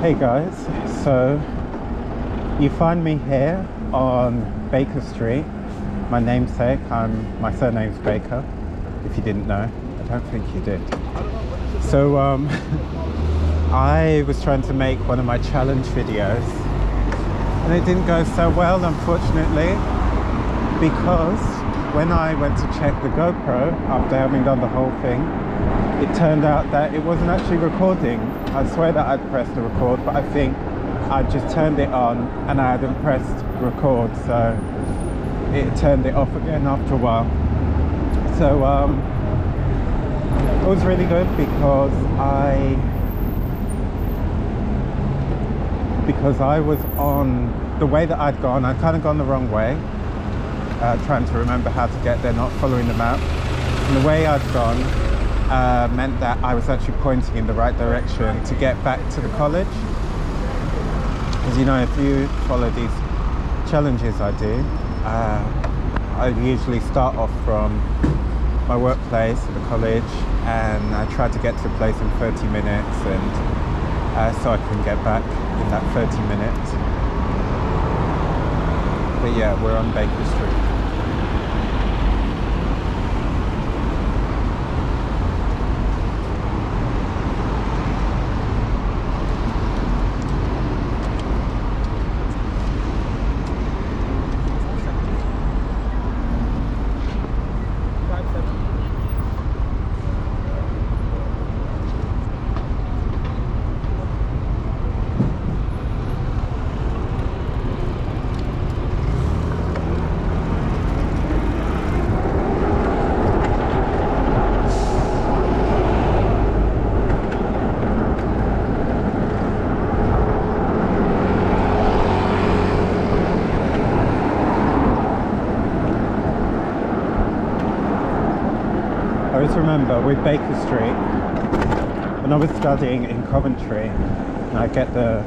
Hey guys, so you find me here on Baker Street, my namesake. My surname's Baker, if you didn't know. I don't think you did. So I was trying to make one of my challenge videos and it didn't go so well, unfortunately, because when I went to check the GoPro after having done the whole thing, it turned out that it wasn't actually recording. I swear that I'd pressed the record, but I think I just turned it on and I hadn't pressed record, so it turned it off again after a while. So it was really good because I was on the way that I'd gone. I'd kind of gone the wrong way, trying to remember how to get there, not following the map. And the way I'd gone meant that I was actually pointing in the right direction to get back to the college. As you know, if you follow these challenges I do, I usually start off from my workplace at the college and I try to get to the place in 30 minutes, and so I can get back in that 30 minutes. But yeah, we're on Baker Street. I always remember with Baker Street, when I was studying in Coventry, and I get the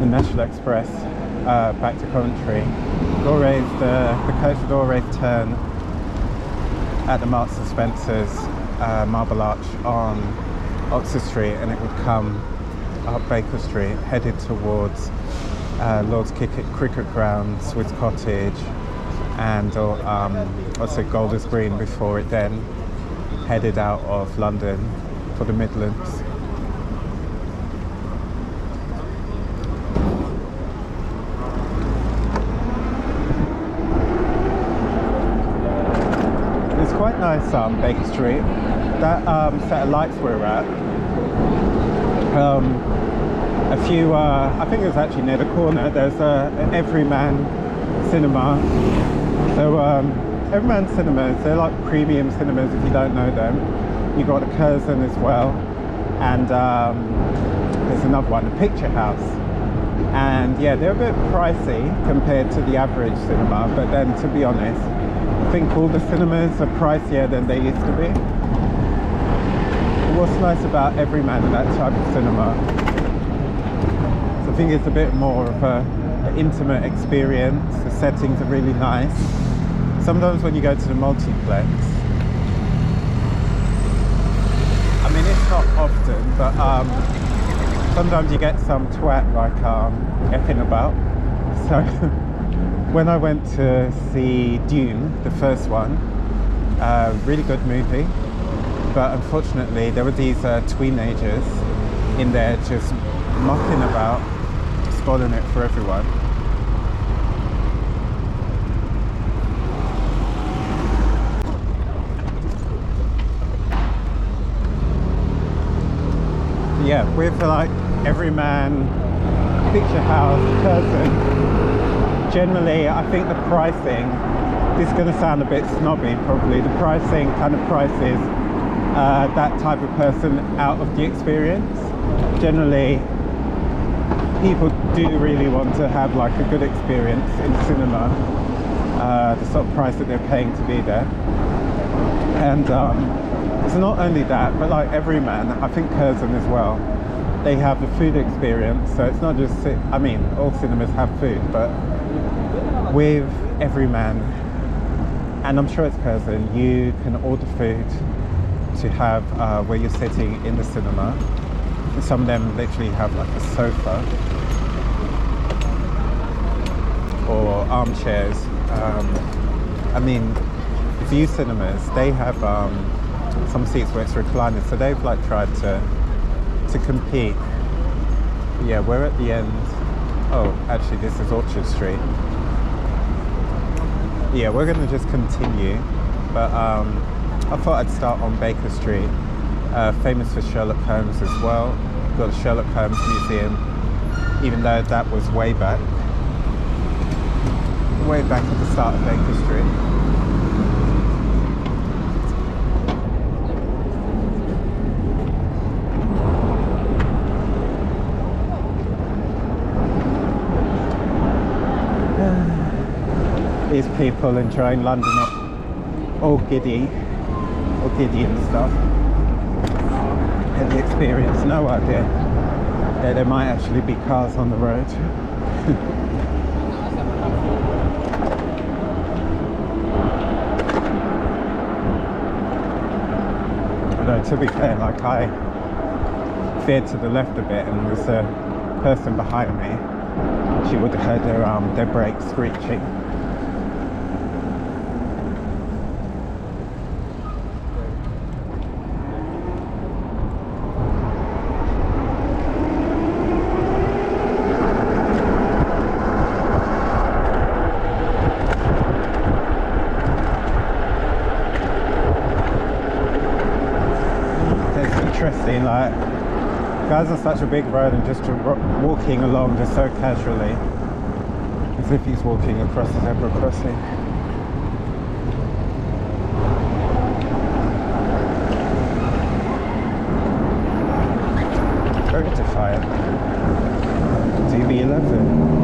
National Express back to Coventry, the coach would always turn at the Marks and Spencer's Marble Arch on Oxford Street, and it would come up Baker Street, headed towards Lord's Cricket Ground, Swiss Cottage, and also Golders Green, before it then headed out of London for the Midlands. It's quite nice, Baker Street. That set of lights we're at, I think it was actually near the corner, there's an Everyman cinema. So Everyman cinemas, they're like premium cinemas if you don't know them. You've got a Curzon as well, and there's another one, the Picture House. And yeah, they're a bit pricey compared to the average cinema, but then to be honest, I think all the cinemas are pricier than they used to be. What's nice about Everyman and that type of cinema, so I think it's a bit more of an intimate experience. The settings are really nice. Sometimes when you go to the multiplex, I mean, it's not often, but sometimes you get some twat like effing about. So when I went to see Dune, the first one, really good movie, but unfortunately there were these teenagers in there just mucking about, spoiling it for everyone. Yeah, with like Everyman, Picture House, Curzon, generally I think the pricing, this is going to sound a bit snobby probably, the pricing kind of prices that type of person out of the experience. Generally people do really want to have like a good experience in cinema, the sort of price that they're paying to be there. And it's not only that, but like Everyman, I think Curzon as well, they have the food experience. So it's not just, I mean, all cinemas have food, but with Everyman, and I'm sure it's Curzon, you can order food to have where you're sitting in the cinema. Some of them literally have like a sofa or armchairs. I mean, View Cinemas, they have some seats where it's reclining, so they've like tried to compete. But yeah, we're at the end. Oh, actually, this is Orchard Street. Yeah, we're gonna just continue, but I thought I'd start on Baker Street, famous for Sherlock Holmes as well. Got the Sherlock Holmes Museum, even though that was way back at the start of Baker Street. These people enjoying London all giddy and stuff. Had the experience, no idea that there might actually be cars on the road. Although to be fair, like I veered to the left a bit and there's a person behind me. She would have heard their brakes screeching. Interesting, like guys on such a big road and just walking along just so casually, as if he's walking across the zebra crossing. Very defiant. DB11.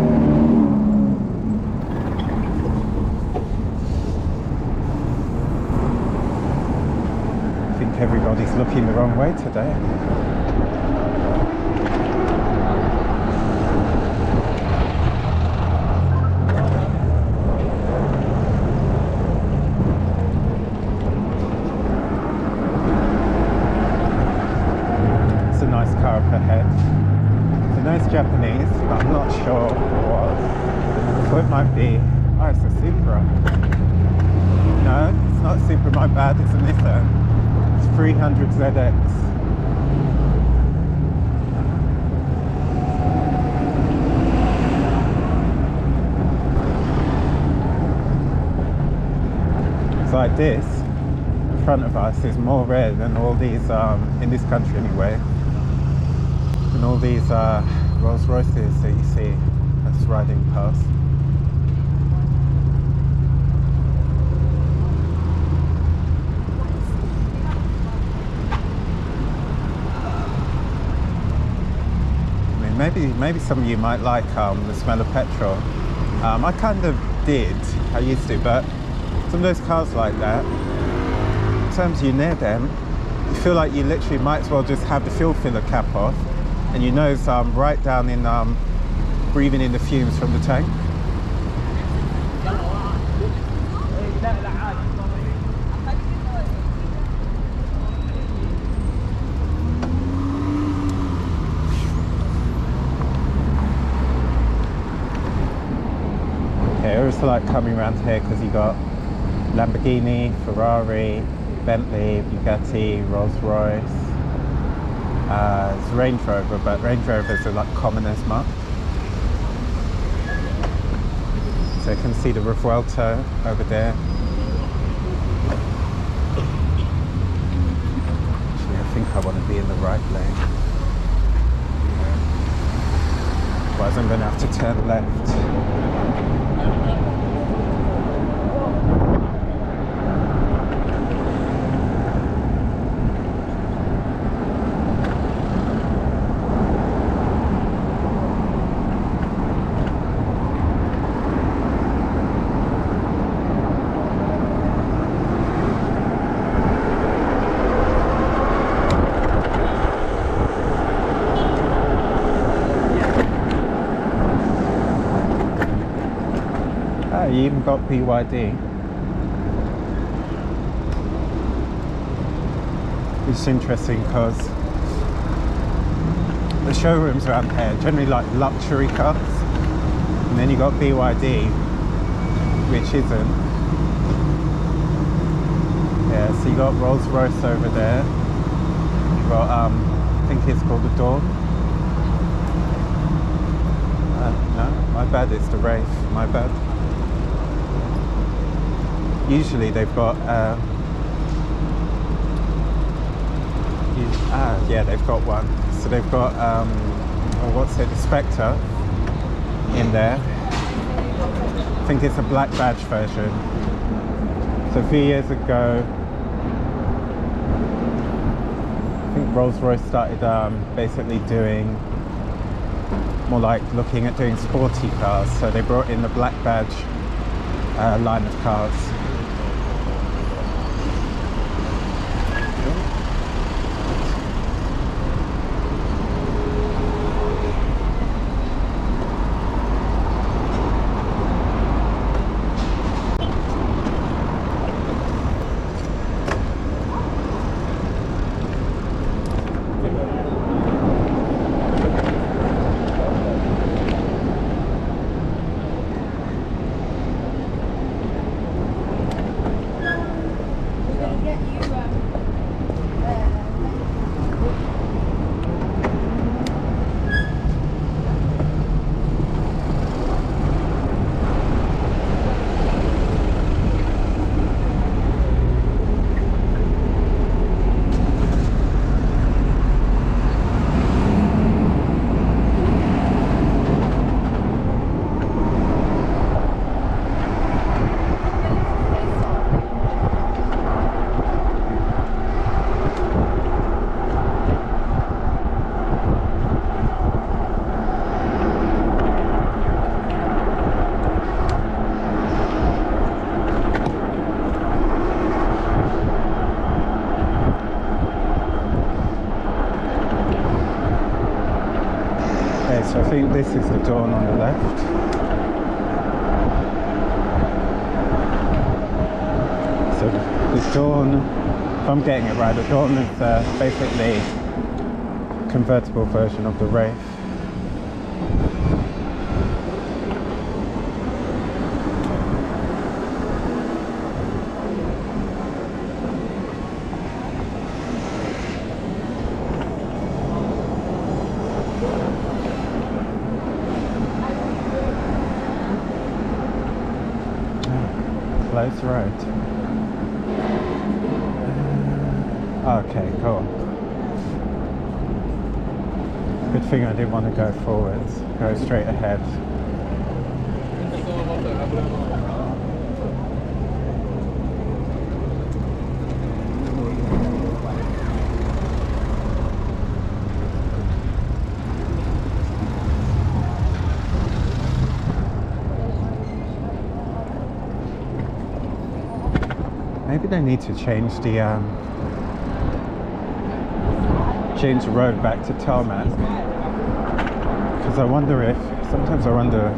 Everybody's looking the wrong way today. It's a nice car up ahead. It's a nice Japanese, but I'm not sure what. So it might be. Oh, it's a Supra. No, it's not a Supra, my bad, it's a Nissan. 300 ZX. It's like this in front of us is more rare than all these, in this country anyway, than all these Rolls Royces that you see that's riding past. Maybe some of you might like the smell of petrol. I kind of did, I used to, but some of those cars like that, sometimes you're near them, you feel like you literally might as well just have the fuel filler cap off and your nose right down in breathing in the fumes from the tank. It's like coming around here because you got Lamborghini, Ferrari, Bentley, Bugatti, Rolls Royce. It's Range Rover, but Range Rovers are like common as much. So you can see the Revuelto over there. Actually, I think I want to be in the right lane. Otherwise I'm going to have to turn left. You even got BYD. It's interesting because the showrooms around here generally like luxury cars, and then you got BYD, which isn't. Yeah, so you got Rolls Royce over there. You got I think it's called the Dawn. No, my bad, it's the Wraith. My bad. Usually they've got yeah, they've got one. So they've got what's it, the Spectre in there. I think it's a black badge version. So a few years ago, I think Rolls-Royce started basically doing more like looking at doing sporty cars. So they brought in the black badge line of cars. So I think this is the Dawn on the left. So the Dawn, if I'm getting it right, the Dawn is basically a convertible version of the Wraith. Close road. Okay, cool. Good thing I didn't want to go forwards. Go straight ahead. Maybe they need to change the road back to tarmac, because I wonder if sometimes I wonder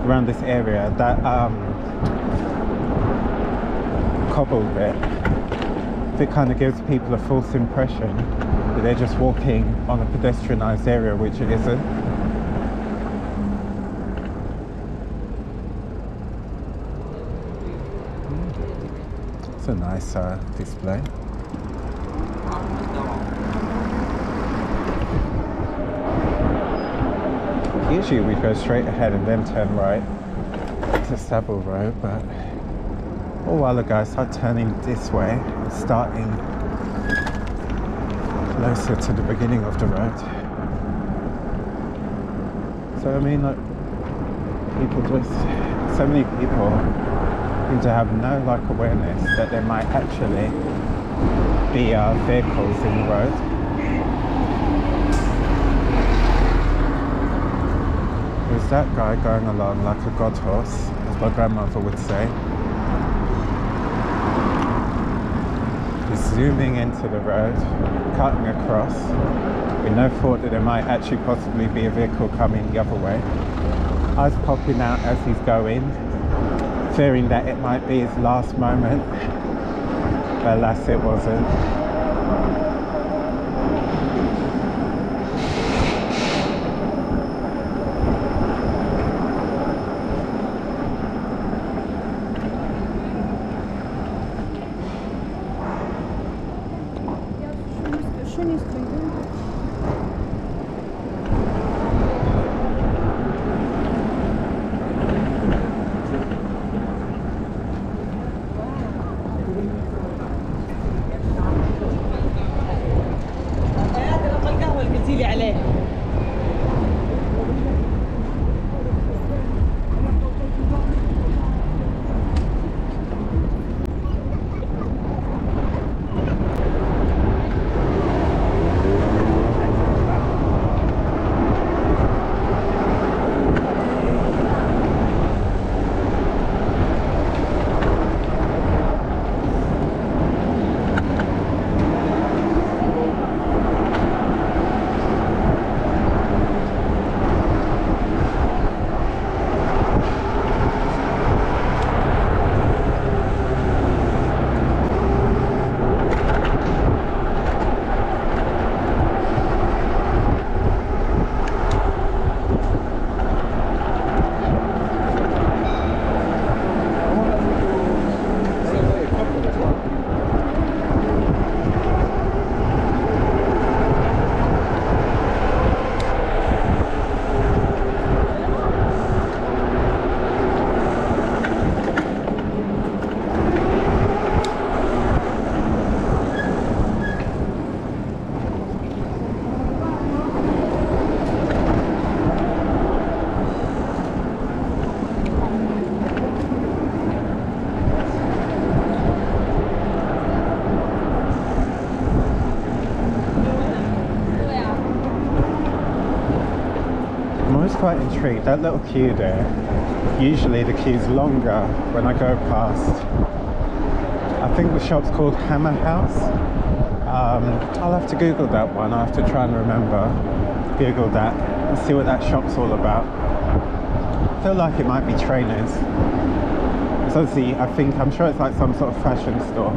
around this area that cobbled bit, if it kind of gives people a false impression that they're just walking on a pedestrianised area, which it isn't. It's a nice display. Usually we go straight ahead and then turn right to Savile Road, but a while ago I started turning this way, starting closer to the beginning of the road. So I mean, like, people just, so many people seem to have no awareness that there might actually be vehicles in the road. There's that guy going along like a god horse, as my grandmother would say. He's zooming into the road, cutting across, with no thought that there might actually possibly be a vehicle coming the other way. Eyes popping out as he's going, fearing that it might be his last moment, but alas, it wasn't. quite intrigued. That little queue there, usually the queue's longer when I go past. I think the shop's called Hammer House. I'll have to Google that one. I'll have to try and remember. Google that and see what that shop's all about. I feel like it might be trainers. So see, I'm sure it's like some sort of fashion store.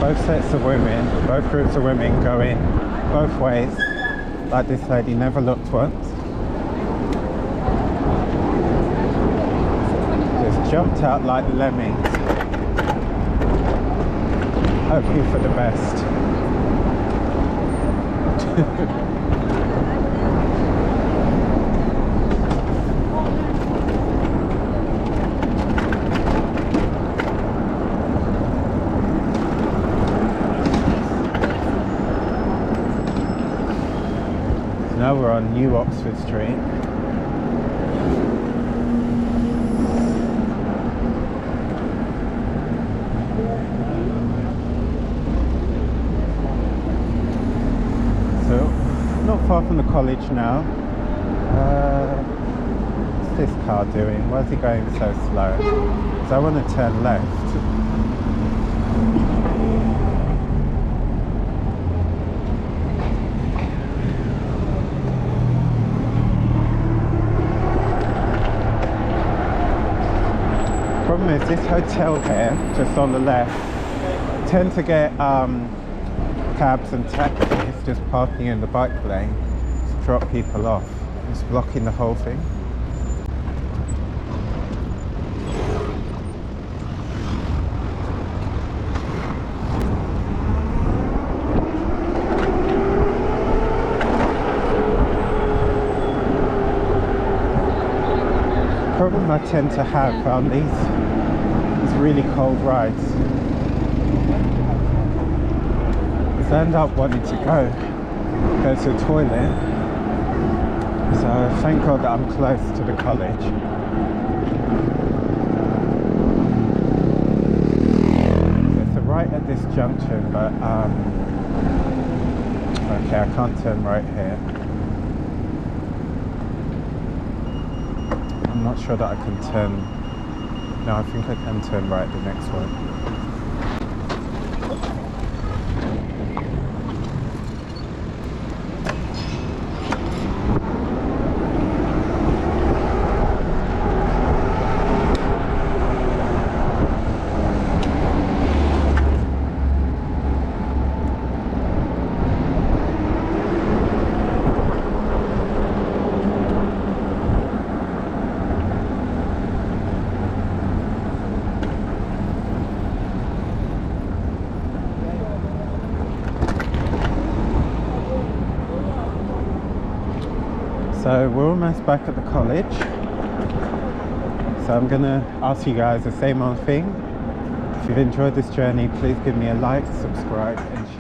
Both sets of women, both groups of women going both ways, like this lady never looked once. Just jumped out like lemmings, hoping for the best. Now we're on New Oxford Street. So, not far from the college now. What's this car doing? Why is he going so slow? Because I want to turn left. Problem is, this hotel here, just on the left, tend to get cabs and taxis just parking in the bike lane to drop people off. It's blocking the whole thing. Problem I tend to have on these really cold rides is I end up wanting to go to the toilet. So thank God that I'm close to the college. It's a right at this junction, but okay, I can't turn right here. I'm not sure that I can turn. No, I think I can turn right the next one. So we're almost back at the college. So I'm gonna ask you guys the same old thing. If you've enjoyed this journey, please give me a like, subscribe and share.